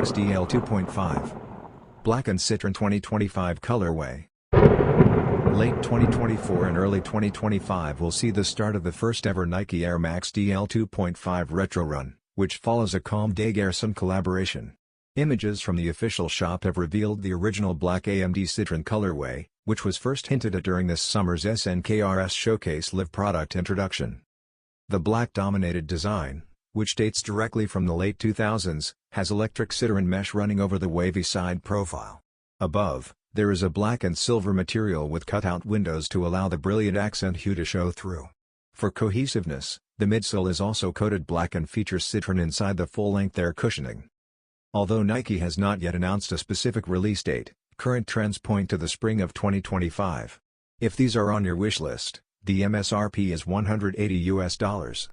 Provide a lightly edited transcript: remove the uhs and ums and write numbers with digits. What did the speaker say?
Max DL 2.5. Black and Citron 2025 colorway. Late 2024 and early 2025 will see the start of the first ever Nike Air Max DL 2.5 retro run, which follows a COMME GARÇONS collaboration. Images from the official shop have revealed the original black AMD Citron colorway, which was first hinted at during this summer's SNKRS Showcase live product introduction. The black-dominated design, which dates directly from the late 2000s, has electric Citron mesh running over the wavy side profile. Above, there is a black and silver material with cutout windows to allow the brilliant accent hue to show through. For cohesiveness, the midsole is also coated black and features Citron inside the full-length air cushioning. Although Nike has not yet announced a specific release date, current trends point to the spring of 2025. If these are on your wish list, the MSRP is $180 US.